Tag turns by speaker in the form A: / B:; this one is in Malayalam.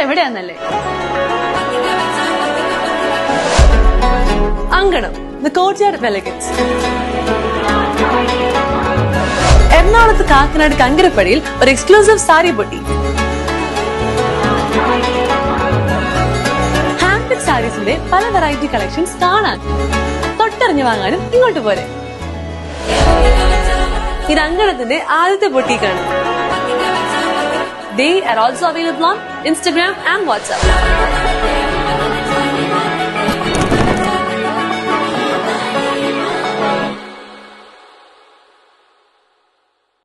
A: എവിടെയാന്നല്ലേ? Ankanam, the courtyard of elegance. എറണാകുളത്ത് കാക്കനാട് കങ്കരപ്പടിയിൽ ഒരു എക്സ്ക്ലൂസീവ് സാരി ബൊട്ടീക്ക്. ഹാൻഡ് സാരീസിന്റെ പല വെറൈറ്റി കളക്ഷൻസ് കാണാൻ തൊട്ടറിഞ്ഞു വാങ്ങാനും ഇങ്ങോട്ട് പോരെ. ഇത് അങ്കണത്തിന്റെ ആദ്യത്തെ ബൊട്ടീക്കാണ്. They are also available on Instagram and WhatsApp.